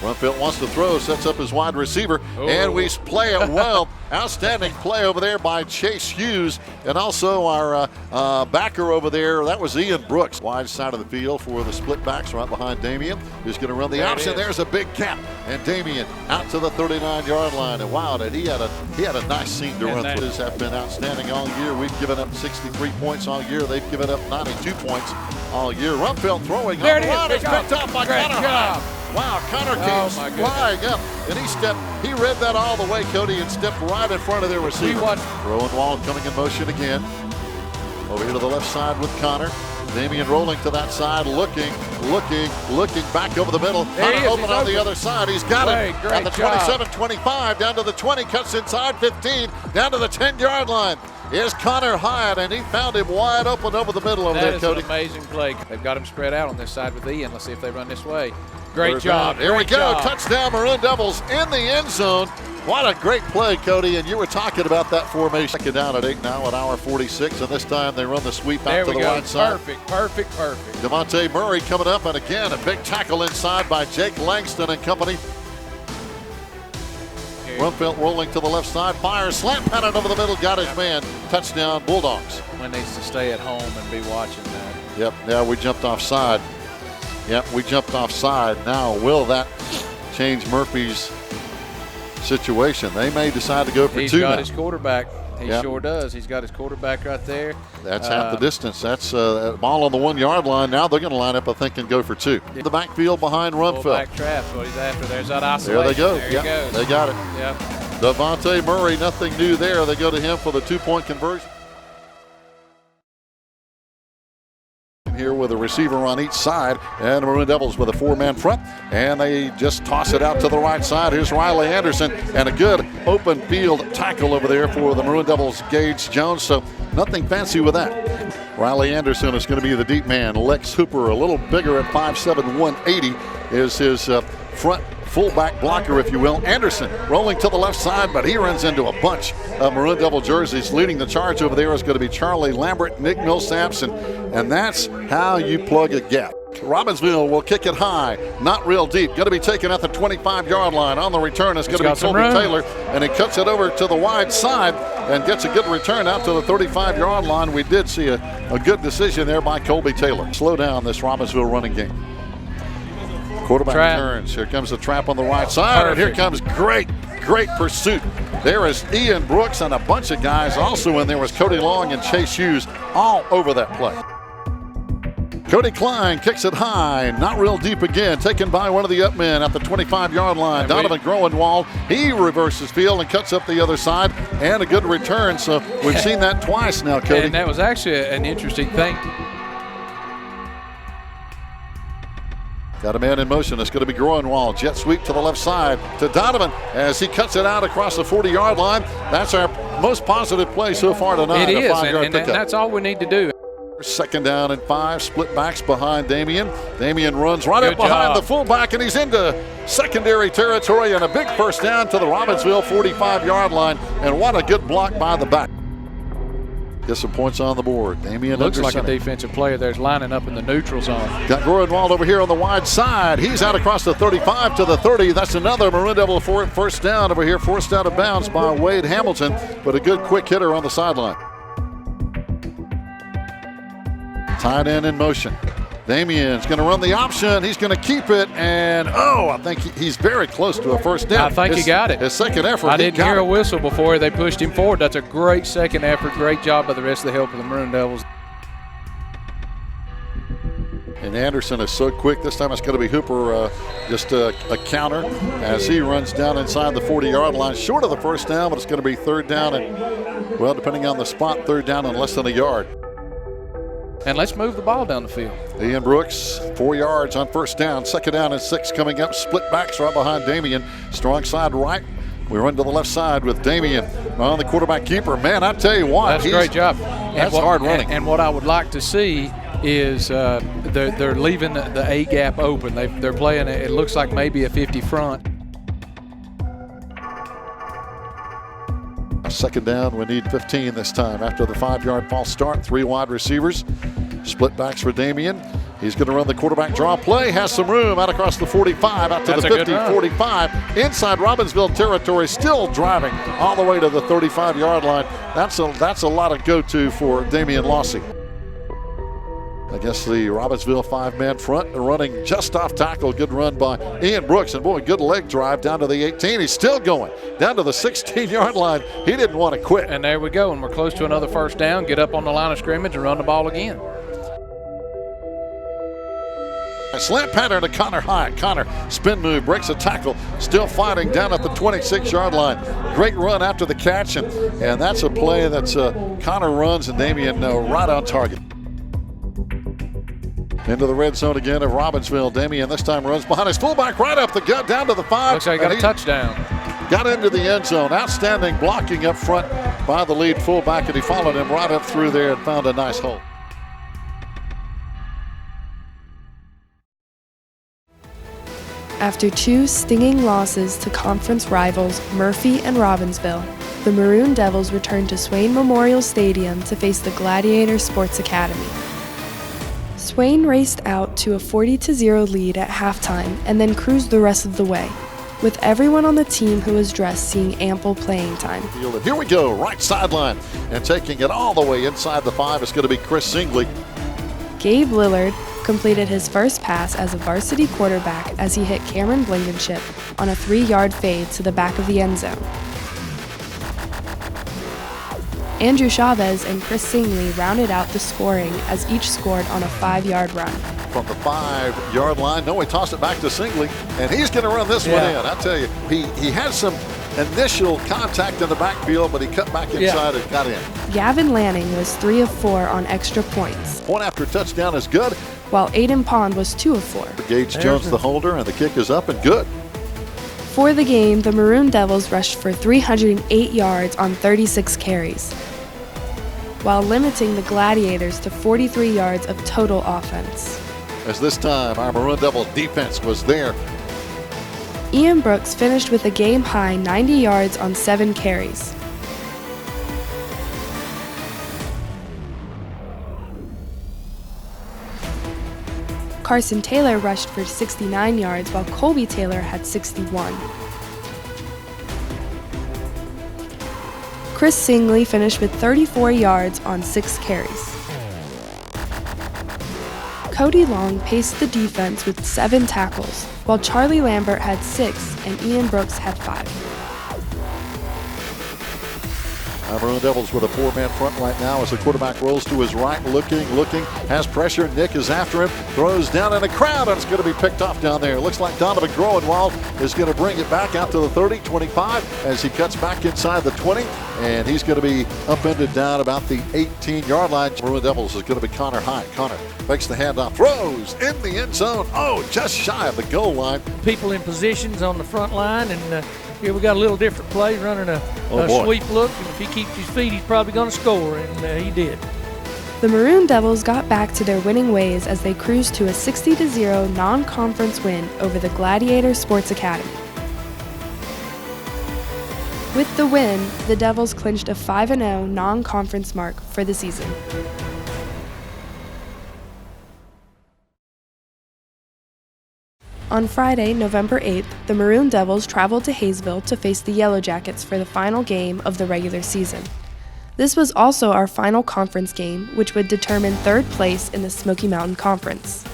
Rumfield wants to throw, sets up his wide receiver, and we play it well. Outstanding play over there by Chase Hughes, and also our backer over there, that was Ian Brooks. Wide side of the field for the split backs right behind Damian, who's going to run the option. There's a big gap, and Damian out to the 39-yard line. And wow, he had a nice seam to run through. Have been outstanding all year. We've given up 63 points all year. They've given up 92 points all year. Rumfield throwing on the line. It's picked up by Connor. Wow, Connor came flying up, and he read that all the way, Cody, and stepped right in front of their receiver. Rowan Wall coming in motion again. Over here to the left side with Connor. Damian rolling to that side, looking back over the middle. Connor open on the other side. He's got it at the 27-25, down to the 20, cuts inside 15, down to the 10-yard line. Here's Connor Hyatt, and he found him wide open over the middle over there, Cody. That is an amazing play. They've got him spread out on this side with Ian. Let's see if they run this way. Great job. Here we go. Touchdown, Maroon Devils in the end zone. What a great play, Cody. And you were talking about that formation. Second down at 8 now at hour 46. And this time they run the sweep out to the wide side. Perfect. Devontae Murray coming up. And again, a big tackle inside by Jake Langston and company. Rumfield rolling to the left side. Fires, slant pattern over the middle. Got his man. Touchdown, Bulldogs. One needs to stay at home and be watching that. Yep, now we jumped offside. Now, will that change Murphy's situation? They may decide to go for two. He's got his quarterback. He sure does. He's got his quarterback right there. That's half the distance. That's a ball on the 1-yard line. Now they're going to line up, I think, and go for two. The backfield behind Rumfield. Back trap's what he's after. There's that isolation. There they go. There he goes. They got it. Yep. Devontae Murray, nothing new there. They go to him for the 2-point conversion. Here with a receiver on each side, and the Maroon Devils with a 4-man front, and they just toss it out to the right side. Here's Riley Anderson, and a good open field tackle over there for the Maroon Devils, Gage Jones, so nothing fancy with that. Riley Anderson is going to be the deep man. Lex Hooper, a little bigger at 5'7", 180, is his front fullback blocker, if you will. Anderson rolling to the left side, but he runs into a bunch of Maroon Devil jerseys. Leading the charge over there is going to be Charlie Lambert, Nick Millsaps, and that's how you plug a gap. Robbinsville will kick it high, not real deep. Going to be taken at the 25-yard line. On the return is going to be Colby Taylor, and he cuts it over to the wide side and gets a good return out to the 35-yard line. We did see a good decision there by Colby Taylor. Slow down this Robbinsville running game. Quarterback turns. Here comes the trap on the right side, and here comes great pursuit. There is Ian Brooks and a bunch of guys. Also in there was Cody Long and Chase Hughes all over that play. Cody Klein kicks it high, not real deep again, taken by one of the up men at the 25-yard line. And Donovan Groenwald, he reverses field and cuts up the other side, and a good return. So we've seen that twice now, Cody. And that was actually an interesting thing. Got a man in motion. It's going to be Groenwald. Jet sweep to the left side to Donovan as he cuts it out across the 40-yard line. That's our most positive play so far tonight. It is, and that's all we need to do. Second down and 5. Split backs behind Damian. Damian runs right up behind the fullback, and he's into secondary territory, and a big first down to the Robbinsville 45-yard line. And what a good block by the back. Get some points on the board. Damian looks like a defensive player there's lining up in the neutral zone. Got Groenwald over here on the wide side. He's out across the 35 to the 30. That's another Maroon Devil first down over here, forced out of bounds by Wade Hamilton, but a good quick hitter on the sideline. Tight end in motion. Damian's going to run the option. He's going to keep it, and I think he's very close to a first down. I think he got it. His second effort. I didn't hear a whistle before they pushed him forward. That's a great second effort. Great job by the rest of the help of the Maroon Devils. And Anderson is so quick. This time it's going to be Hooper, just a counter as he runs down inside the 40-yard line, short of the first down, but it's going to be third down, and, well, depending on the spot, third down and less than a yard. And let's move the ball down the field. Ian Brooks, 4 yards on first down. Second down and 6 coming up. Split backs right behind Damian. Strong side right. We run to the left side with Damian on the quarterback keeper. Man, I tell you what. That's a great job. That's hard running. And what I would like to see is they're leaving the A gap open. They're playing, it looks like maybe a 50 front. Second down, we need 15 this time after the 5-yard false start. 3 wide receivers. Split backs for Damian. He's going to run the quarterback draw play. Has some room out across the 45, out to the 50, 45. Inside Robbinsville territory, still driving all the way to the 35-yard line. That's a lot of go-to for Damian Lossy. I guess the Robbinsville 5-man front running just off tackle. Good run by Ian Brooks. And boy, good leg drive down to the 18. He's still going down to the 16-yard line. He didn't want to quit. And there we go. And we're close to another first down. Get up on the line of scrimmage and run the ball again. A slant pattern to Connor Hyatt. Connor, spin move, breaks a tackle, still fighting down at the 26-yard line. Great run after the catch, and that's a play that's Connor runs and Damian right on target. Into the red zone again of Robbinsville. Damian this time runs behind his fullback right up the gut down to the 5. Looks like he got a touchdown. Got into the end zone. Outstanding blocking up front by the lead fullback, and he followed him right up through there and found a nice hole. After 2 stinging losses to conference rivals Murphy and Robbinsville, the Maroon Devils returned to Swain Memorial Stadium to face the Gladiator Sports Academy. Swain raced out to a 40-0 lead at halftime and then cruised the rest of the way, with everyone on the team who was dressed seeing ample playing time. And here we go, right sideline, and taking it all the way inside the 5 is going to be Chris Singley. Gabe Lillard completed his first pass as a varsity quarterback as he hit Cameron Blankenship on a 3-yard fade to the back of the end zone. Andrew Chavez and Chris Singley rounded out the scoring as each scored on a 5-yard run. From the 5-yard line, no, he tossed it back to Singley, and he's going to run this one in. I tell you, he had some initial contact in the backfield, but he cut back inside and got in. Gavin Lanning was 3 of 4 on extra points. Point after touchdown is good. While Aiden Pond was 2 of 4. Gage Jones the holder, and the kick is up and good. For the game, the Maroon Devils rushed for 308 yards on 36 carries, while limiting the Gladiators to 43 yards of total offense. As this time, our Maroon Devils defense was there. Ian Brooks finished with a game-high 90 yards on 7 carries. Carson Taylor rushed for 69 yards, while Colby Taylor had 61. Chris Singley finished with 34 yards on 6 carries. Cody Long paced the defense with 7 tackles, while Charlie Lambert had 6 and Ian Brooks had 5. Our Maroon Devils with a 4-man front right now as the quarterback rolls to his right, looking, has pressure. Nick is after him, throws down in a crowd, and it's going to be picked off down there. It looks like Donovan Groenwald is going to bring it back out to the 30, 25 as he cuts back inside the 20, and he's going to be upended down about the 18-yard line. Maroon Devils is going to be Connor Hyatt. Connor makes the handoff, throws in the end zone. Oh, just shy of the goal line. People in positions on the front line, and here we got a little different play, running a sweep look, and if he keeps his feet, he's probably going to score, and he did. The Maroon Devils got back to their winning ways as they cruised to a 60-0 non-conference win over the Gladiator Sports Academy. With the win, the Devils clinched a 5-0 non-conference mark for the season. On Friday, November 8th, the Maroon Devils traveled to Hayesville to face the Yellow Jackets for the final game of the regular season. This was also our final conference game, which would determine third place in the Smoky Mountain Conference.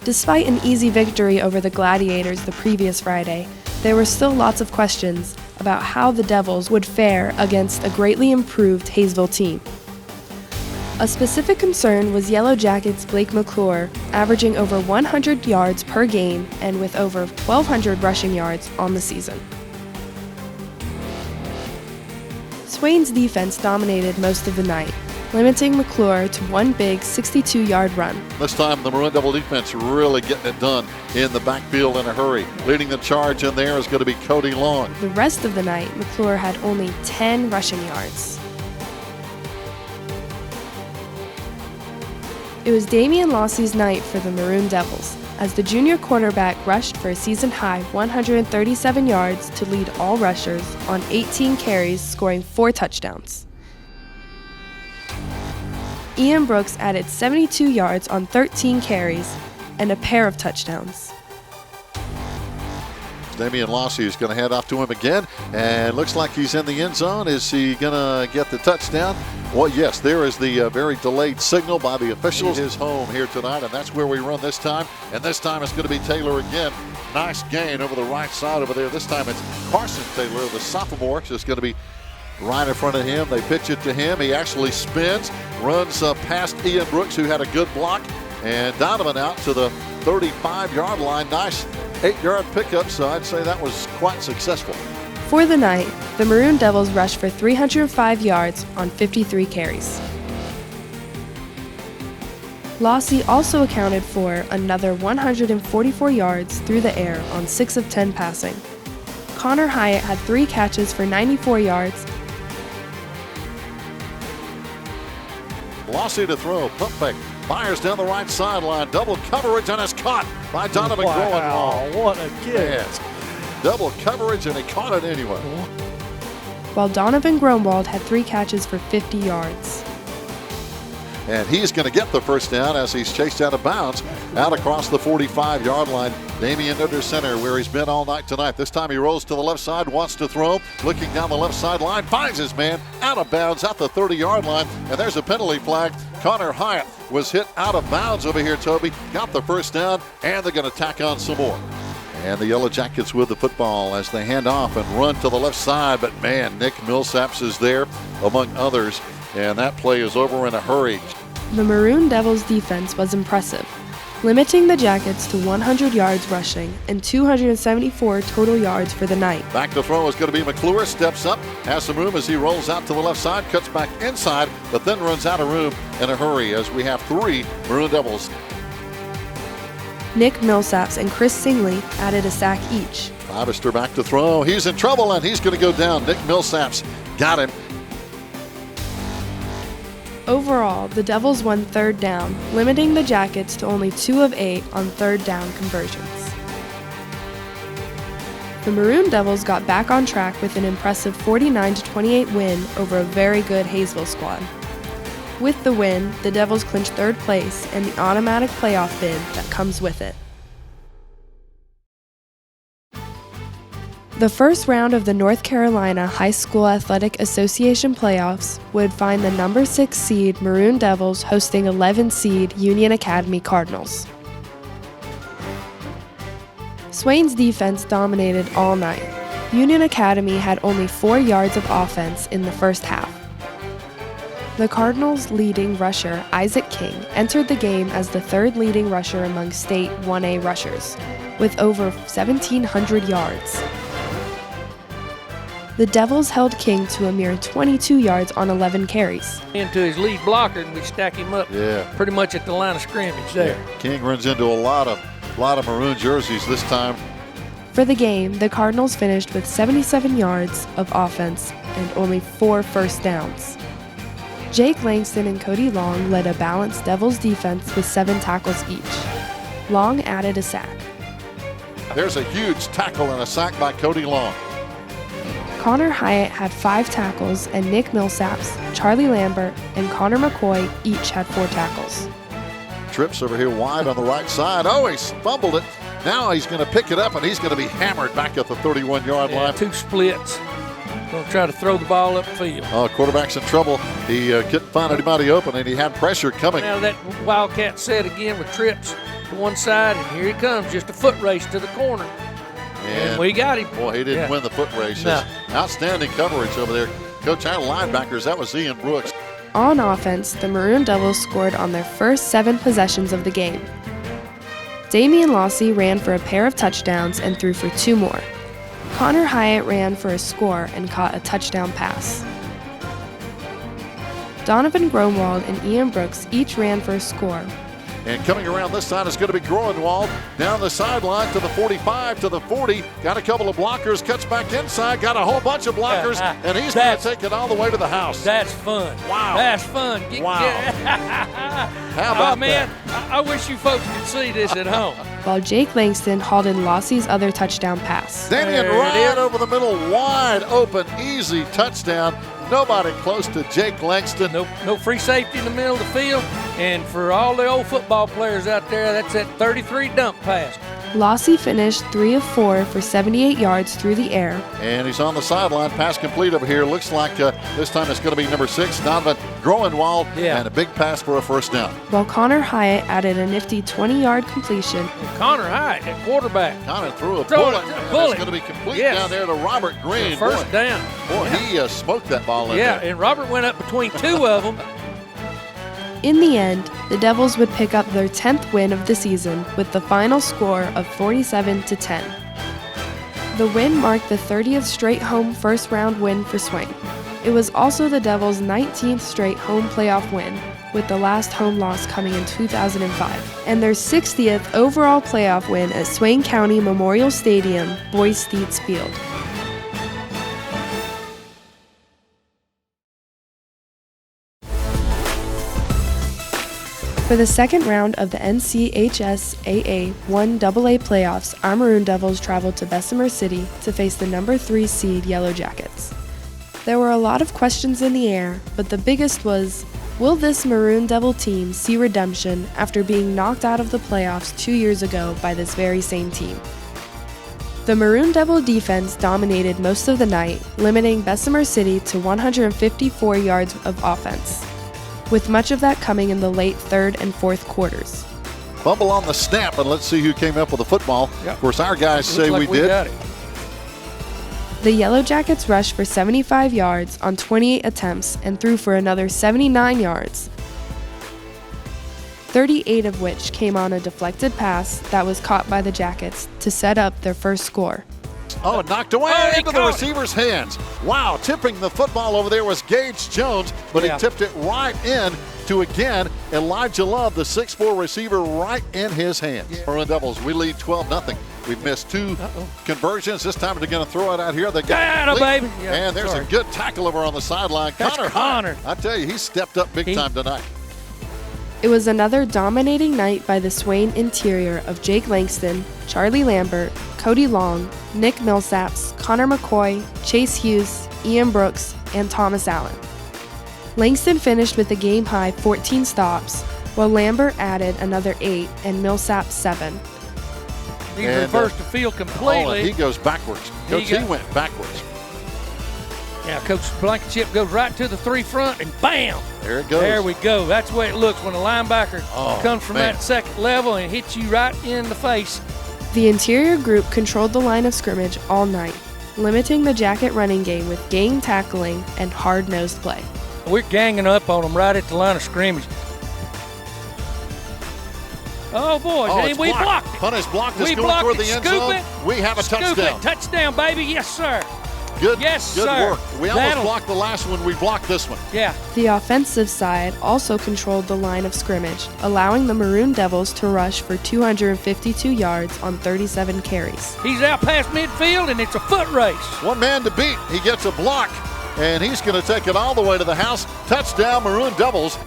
Despite an easy victory over the Gladiators the previous Friday, there were still lots of questions about how the Devils would fare against a greatly improved Hayesville team. A specific concern was Yellow Jackets' Blake McClure, averaging over 100 yards per game and with over 1,200 rushing yards on the season. Swain's defense dominated most of the night, limiting McClure to one big 62-yard run. This time the Maroon Devil defense really getting it done in the backfield in a hurry. Leading the charge in there is going to be Cody Long. The rest of the night, McClure had only 10 rushing yards. It was Damian Lossey's night for the Maroon Devils, as the junior quarterback rushed for a season-high 137 yards to lead all rushers on 18 carries, scoring 4 touchdowns. Ian Brooks added 72 yards on 13 carries and a pair of touchdowns. Damian Lossey is going to head off to him again, and looks like he's in the end zone. Is he going to get the touchdown? Well, yes, there is the very delayed signal by the officials. His home here tonight, and that's where we run this time. And this time it's going to be Taylor again. Nice gain over the right side over there. This time it's Carson Taylor, the sophomore, just going to be right in front of him. They pitch it to him. He actually spins, runs past Ian Brooks, who had a good block, and Donovan out to the 35-yard line. Nice 8-yard pickup, so I'd say that was quite successful. For the night, the Maroon Devils rushed for 305 yards on 53 carries. Lossey also accounted for another 144 yards through the air on 6 of 10 passing. Connor Hyatt had 3 catches for 94 yards. Lossey to throw, pump fake, fires down the right sideline, double coverage, and is caught by Donovan Groenwald. What a kick. Double coverage, and he caught it anyway. While Donovan Groenwald had 3 catches for 50 yards. And he's going to get the first down as he's chased out of bounds out across the 45-yard line. Damian under center, where he's been all night tonight. This time he rolls to the left side, wants to throw, looking down the left sideline, finds his man out of bounds at the 30-yard line, and there's a penalty flag. Connor Hyatt was hit out of bounds over here, Toby. Got the first down, and they're going to tack on some more. And the Yellow Jackets with the football as they hand off and run to the left side. But man, Nick Millsaps is there among others, and that play is over in a hurry. The Maroon Devils defense was impressive, limiting the Jackets to 100 yards rushing and 274 total yards for the night. Back to throw is going to be McClure. Steps up, has some room as he rolls out to the left side, cuts back inside, but then runs out of room in a hurry as we have 3 Maroon Devils. Nick Millsaps and Chris Singley added a sack each. Ivister back to throw. He's in trouble, and he's going to go down. Nick Millsaps got him. Overall, the Devils won third down, limiting the Jackets to only 2 of 8 on third down conversions. The Maroon Devils got back on track with an impressive 49-28 win over a very good Hayesville squad. With the win, the Devils clinched third place and the automatic playoff bid that comes with it. The first round of the North Carolina High School Athletic Association playoffs would find the number 6 seed Maroon Devils hosting 11 seed Union Academy Cardinals. Swain's defense dominated all night. Union Academy had only 4 yards of offense in the first half. The Cardinals' leading rusher, Isaac King, entered the game as the 3rd leading rusher among state 1A rushers, with over 1,700 yards. The Devils held King to a mere 22 yards on 11 carries. Into his lead blocker, and we stack him up pretty much at the line of scrimmage there. King runs into a lot of Maroon jerseys this time. For the game, the Cardinals finished with 77 yards of offense and only 4 first downs. Jake Langston and Cody Long led a balanced Devils defense with 7 tackles each. Long added a sack. There's a huge tackle and a sack by Cody Long. Connor Hyatt had 5 tackles, and Nick Millsaps, Charlie Lambert, and Connor McCoy each had 4 tackles. Trips over here wide on the right side. Oh, he's fumbled it. Now he's going to pick it up, and he's going to be hammered back at the 31-yard line. 2 splits. Going to try to throw the ball upfield. Oh, quarterback's in trouble. He couldn't find anybody open, and he had pressure coming. Now that Wildcat set again with trips to one side, and here he comes, just a foot race to the corner. And we got him. Boy, he didn't win the foot race. No. Outstanding coverage over there. Coach, our linebackers, that was Ian Brooks. On offense, the Maroon Devils scored on their first 7 possessions of the game. Damian Lossy ran for a pair of touchdowns and threw for 2 more. Connor Hyatt ran for a score and caught a touchdown pass. Donovan Gromwald and Ian Brooks each ran for a score. And coming around this side is going to be Groenwald down the sideline to the 45, to the 40. Got a couple of blockers, cuts back inside, got a whole bunch of blockers, and he's going to take it all the way to the house. That's fun. Wow. That's fun. Wow. How about man, I wish you folks could see this at home. While Jake Langston hauled in Lossy's other touchdown pass. Damian right over the middle, wide open, easy touchdown. Nobody close to Jake Langston. No free safety in the middle of the field. And for all the old football players out there, that's that 33 dump pass. Lossy finished 3 of 4 for 78 yards through the air. And he's on the sideline. Pass complete over here. Looks like this time it's going to be number 6, Donovan Groenwald. And a big pass for a first down. While Connor Hyatt added a nifty 20-yard completion. Connor Hyatt at quarterback. Connor threw a bullet. It's going to be complete down there to Robert Green. First down. Boy, he smoked that ball in there. And Robert went up between 2 of them. In the end, the Devils would pick up their 10th win of the season with the final score of 47-10. The win marked the 30th straight home first-round win for Swain. It was also the Devils' 19th straight home playoff win, with the last home loss coming in 2005, and their 60th overall playoff win at Swain County Memorial Stadium, Boys Theats Field. For the second round of the NCHSAA 1AA playoffs, our Maroon Devils traveled to Bessemer City to face the number 3 seed Yellow Jackets. There were a lot of questions in the air, but the biggest was, will this Maroon Devil team see redemption after being knocked out of the playoffs 2 years ago by this very same team? The Maroon Devil defense dominated most of the night, limiting Bessemer City to 154 yards of offense, with much of that coming in the late 3rd and 4th quarters. Fumble on the snap, and let's see who came up with the football. Of course, our guys say we did. Got it. The Yellow Jackets rushed for 75 yards on 28 attempts and threw for another 79 yards, 38 of which came on a deflected pass that was caught by the Jackets to set up their first score. Oh, it knocked away into the receiver's hands. Wow, tipping the football over there was Gage Jones, but he tipped it right in to, again, Elijah Love, the 6'4 receiver, right in his hands. Maroon Devils, we lead 12-0. We've missed 2 conversions. This time they're going to throw it out here. They got baby. And there's a good tackle over on the sideline. Connor. I tell you, he stepped up big time tonight. It was another dominating night by the Swain interior of Jake Langston, Charlie Lambert, Cody Long, Nick Millsaps, Connor McCoy, Chase Hughes, Ian Brooks, and Thomas Allen. Langston finished with a game-high 14 stops, while Lambert added another 8 and Millsaps 7. He reversed the field completely. And he goes backwards. Coach, he went backwards. Yeah, Coach Blankenship goes right to the 3 front, and bam! There it goes. There we go. That's the way it looks when a linebacker comes from that second level and hits you right in the face. The interior group controlled the line of scrimmage all night, limiting the Jacket running game with gang tackling and hard-nosed play. We're ganging up on them right at the line of scrimmage. Oh, boys, we blocked it. Punt is blocked. It's going toward the end zone. We have a touchdown. Touchdown, baby. Yes, sir. Good sir. work. We almost blocked the last one. We blocked this one. Yeah. The offensive side also controlled the line of scrimmage, allowing the Maroon Devils to rush for 252 yards on 37 carries. He's out past midfield, and it's a foot race. One man to beat. He gets a block, and he's going to take it all the way to the house. Touchdown, Maroon Devils.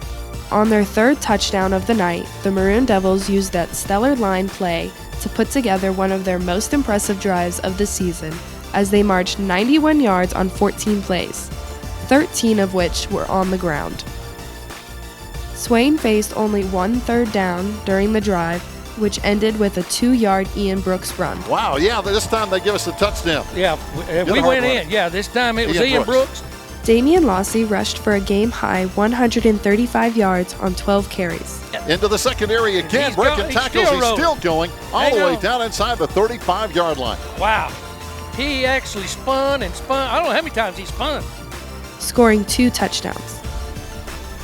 On their 3rd touchdown of the night, the Maroon Devils used that stellar line play to put together one of their most impressive drives of the season, as they marched 91 yards on 14 plays, 13 of which were on the ground. Swain faced only 1 third down during the drive, which ended with a 2-yard Ian Brooks run. Wow, yeah, this time they give us a touchdown. Yeah, we went in. Yeah, this time it was Ian Brooks. Damian Lossy rushed for a game-high 135 yards on 12 carries. Into the secondary again, breaking tackles. He's still going all the way down inside the 35-yard line. Wow. He actually spun and spun. I don't know how many times he spun. Scoring 2 touchdowns.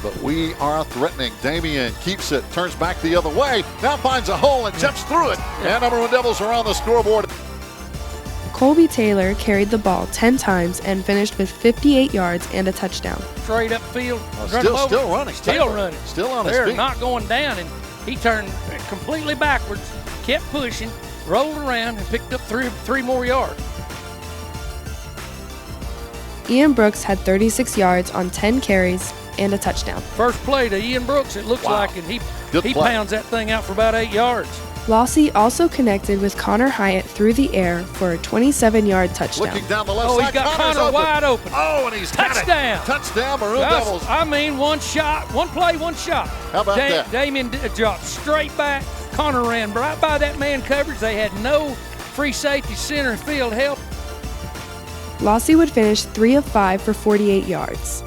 But we are threatening. Damian keeps it, turns back the other way, now finds a hole and jumps through it. And the Maroon Devils are on the scoreboard. Colby Taylor carried the ball 10 times and finished with 58 yards and a touchdown. Straight up field. Still running. Still running. Still on his feet. They're not going down, and he turned completely backwards, kept pushing, rolled around, and picked up three more yards. Ian Brooks had 36 yards on 10 carries and a touchdown. First play to Ian Brooks, it looks like, and he pounds that thing out for about 8 yards. Lossy also connected with Connor Hyatt through the air for a 27-yard touchdown. Looking down the left side, he's got Connor wide open. Oh, and he's touchdown. Touchdown, Maroon Devils. I mean, one shot, one play, one shot. How about that? Damian dropped straight back. Connor ran right by that man coverage. They had no free safety, center, and field help. Lossy would finish 3 of 5 for 48 yards.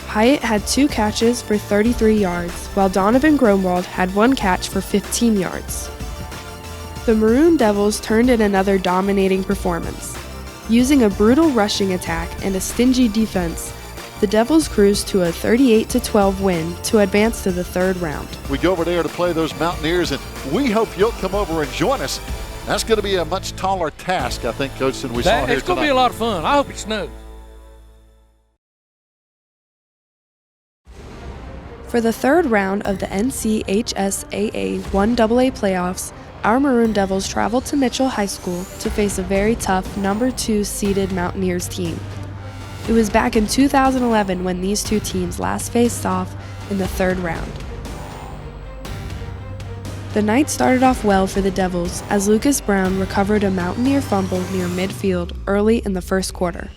Hyatt had 2 catches for 33 yards, while Donovan Gromwald had 1 catch for 15 yards. The Maroon Devils turned in another dominating performance. Using a brutal rushing attack and a stingy defense, the Devils cruised to a 38-12 win to advance to the 3rd round. We go over there to play those Mountaineers, and we hope you'll come over and join us. That's going to be a much taller task, I think, Coach, than we saw here tonight. It's going to be a lot of fun. I hope it snows. For the 3rd round of the NCHSAA 1AA playoffs, our Maroon Devils traveled to Mitchell High School to face a very tough number 2 seeded Mountaineers team. It was back in 2011 when these two teams last faced off in the 3rd round. The night started off well for the Devils as Lucas Brown recovered a Mountaineer fumble near midfield early in the 1st quarter.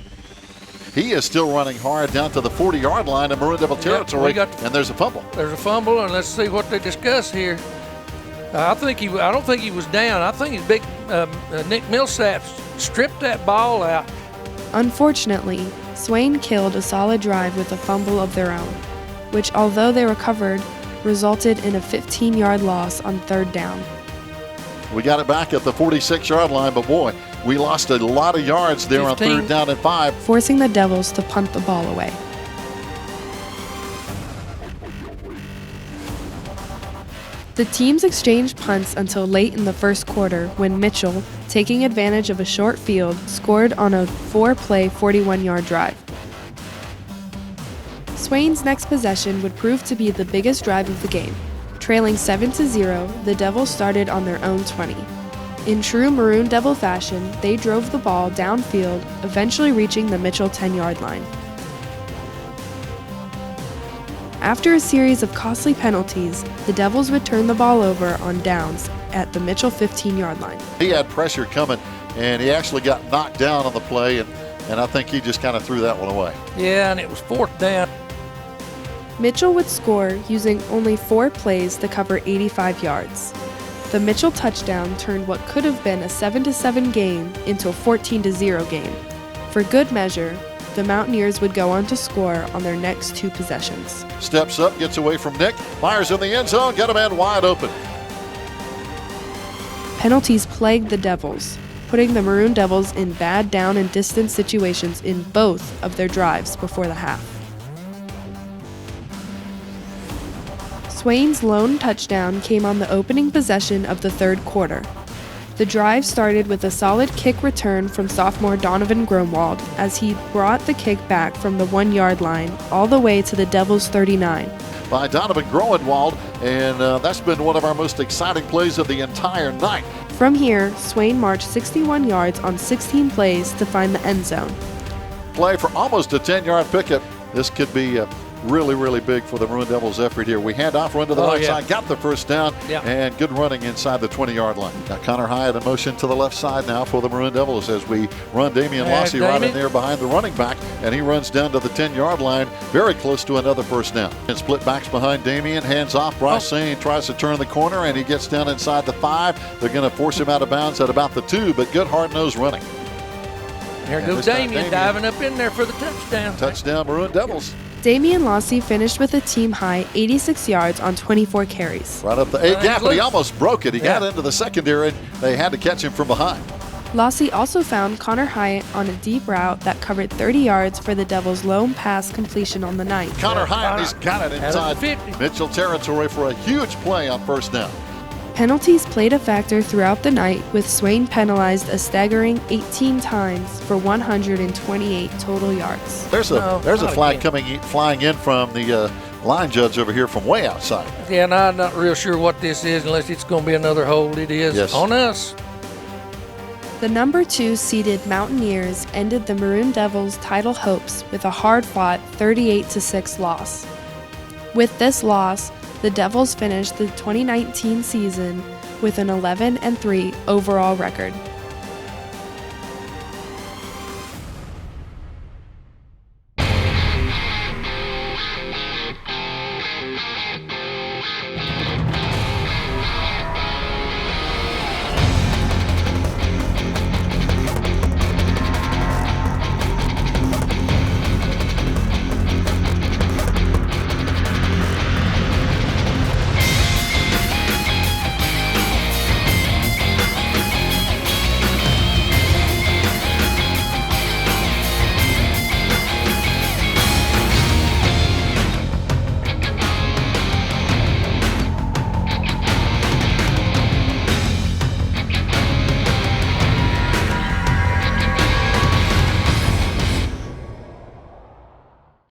He is still running hard down to the 40-yard line in Maroon Devil territory, and there's a fumble. There's a fumble, and let's see what they discuss here. I don't think he was down. I think his big Nick Millsap stripped that ball out. Unfortunately, Swain killed a solid drive with a fumble of their own, which, although they recovered, resulted in a 15-yard loss on 3rd down. We got it back at the 46-yard line, but boy, we lost a lot of yards there 15. On 3rd down and 5. Forcing the Devils to punt the ball away. The teams exchanged punts until late in the 1st quarter when Mitchell, taking advantage of a short field, scored on a 4-play 41-yard drive. Swain's next possession would prove to be the biggest drive of the game. Trailing 7-0, the Devils started on their own 20. In true Maroon Devil fashion, they drove the ball downfield, eventually reaching the Mitchell 10-yard line. After a series of costly penalties, the Devils would turn the ball over on downs at the Mitchell 15-yard line. He had pressure coming, and he actually got knocked down on the play, and I think he just kind of threw that one away. Yeah, and it was 4th down. Mitchell would score using only 4 plays to cover 85 yards. The Mitchell touchdown turned what could have been a 7-7 game into a 14-0 game. For good measure, the Mountaineers would go on to score on their next 2 possessions. Steps up, gets away from Nick, fires in the end zone, got a man wide open. Penalties plagued the Devils, putting the Maroon Devils in bad down and distance situations in both of their drives before the half. Swain's lone touchdown came on the opening possession of the 3rd quarter. The drive started with a solid kick return from sophomore Donovan Gromwald as he brought the kick back from the 1-yard line all the way to the Devils' 39. By Donovan Gromwald, and that's been one of our most exciting plays of the entire night. From here, Swain marched 61 yards on 16 plays to find the end zone. Play for almost a 10-yard pickup. This could be really, really big for the Maroon Devils effort here. We hand off, run to the right side, got the first down, and good running inside the 20-yard line. Got Connor Hyatt in motion to the left side now for the Maroon Devils as we run Damian Lossy right in there behind the running back, and he runs down to the 10-yard line, very close to another first down. And split backs behind Damian, hands off. Bryce Sane tries to turn the corner, and he gets down inside the 5. They're going to force him out of bounds at about the 2, but good hard-nosed running. There goes Damian diving up in there for the touchdown. Touchdown, Maroon Devils. Damian Lossy finished with a team-high 86 yards on 24 carries. Right up the A gap, but he almost broke it. He got into the secondary. They had to catch him from behind. Lossy also found Connor Hyatt on a deep route that covered 30 yards for the Devils' lone pass completion on the night. Connor Hyatt, he's got it inside Mitchell territory for a huge play on first down. Penalties played a factor throughout the night, with Swain penalized a staggering 18 times for 128 total yards. There's a flag flying in from the line judge over here from way outside. Yeah, and I'm not real sure what this is unless it's going to be another hold. It is on us. The number 2 seeded Mountaineers ended the Maroon Devils' title hopes with a hard-fought 38-6 loss. With this loss, the Devils finished the 2019 season with an 11-3 overall record.